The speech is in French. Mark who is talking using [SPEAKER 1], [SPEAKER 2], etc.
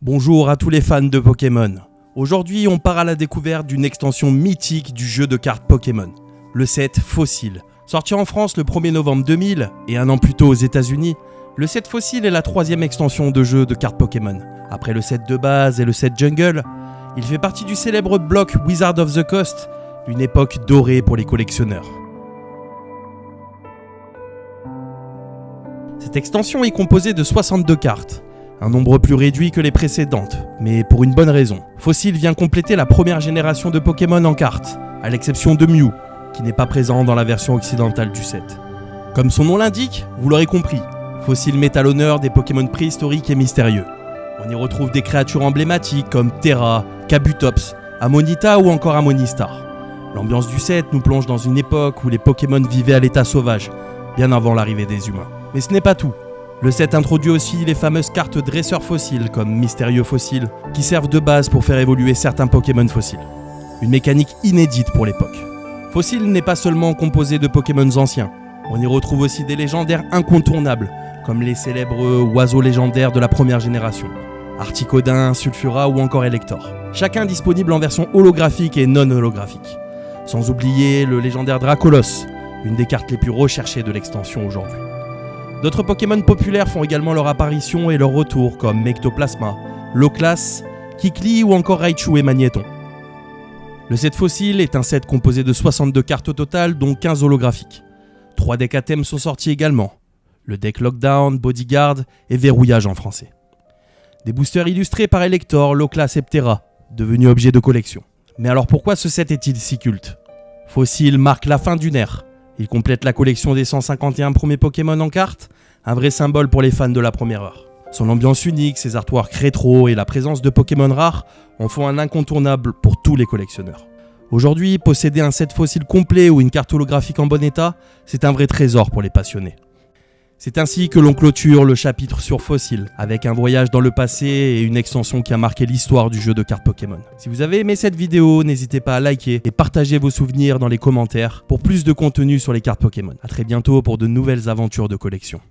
[SPEAKER 1] Bonjour à tous les fans de Pokémon. Aujourd'hui, on part à la découverte d'une extension mythique du jeu de cartes Pokémon, le set Fossil. Sorti en France le 1er novembre 2000 et un an plus tôt aux États-Unis, le set Fossil est la troisième extension de jeu de cartes Pokémon. Après le set de base et le set Jungle, il fait partie du célèbre bloc Wizard of the Coast, une époque dorée pour les collectionneurs. Cette extension est composée de 62 cartes, un nombre plus réduit que les précédentes, mais pour une bonne raison. Fossil vient compléter la première génération de Pokémon en cartes, à l'exception de Mew, qui n'est pas présent dans la version occidentale du set. Comme son nom l'indique, vous l'aurez compris, Fossil met à l'honneur des Pokémon préhistoriques et mystérieux. On y retrouve des créatures emblématiques comme Terra, Kabutops, Amonita ou encore Amonistar. L'ambiance du set nous plonge dans une époque où les Pokémon vivaient à l'état sauvage, bien avant l'arrivée des humains. Mais ce n'est pas tout. Le set introduit aussi les fameuses cartes dresseurs fossiles comme Mystérieux Fossil, qui servent de base pour faire évoluer certains Pokémon fossiles. Une mécanique inédite pour l'époque. Fossil n'est pas seulement composé de Pokémon anciens, on y retrouve aussi des légendaires incontournables, comme les célèbres oiseaux légendaires de la première génération, Articodin, Sulfura ou encore Elector. Chacun disponible en version holographique et non holographique. Sans oublier le légendaire Dracolos, une des cartes les plus recherchées de l'extension aujourd'hui. D'autres Pokémon populaires font également leur apparition et leur retour comme Mectoplasma, Loclas, Kikli ou encore Raichu et Magnéton. Le set Fossil est un set composé de 62 cartes au total, dont 15 holographiques. 3 decks à thème sont sortis également, le deck Lockdown, Bodyguard et Verrouillage en français. Des boosters illustrés par Elector, Loclas et Ptera, devenus objets de collection. Mais alors pourquoi ce set est-il si culte ? Fossil marque la fin d'une ère. Il complète la collection des 151 premiers Pokémon en cartes, un vrai symbole pour les fans de la première heure. Son ambiance unique, ses artworks rétro et la présence de Pokémon rares en font un incontournable pour tous les collectionneurs. Aujourd'hui, posséder un set Fossil complet ou une carte holographique en bon état, c'est un vrai trésor pour les passionnés. C'est ainsi que l'on clôture le chapitre sur Fossil, avec un voyage dans le passé et une extension qui a marqué l'histoire du jeu de cartes Pokémon. Si vous avez aimé cette vidéo, n'hésitez pas à liker et partager vos souvenirs dans les commentaires pour plus de contenu sur les cartes Pokémon. A très bientôt pour de nouvelles aventures de collection.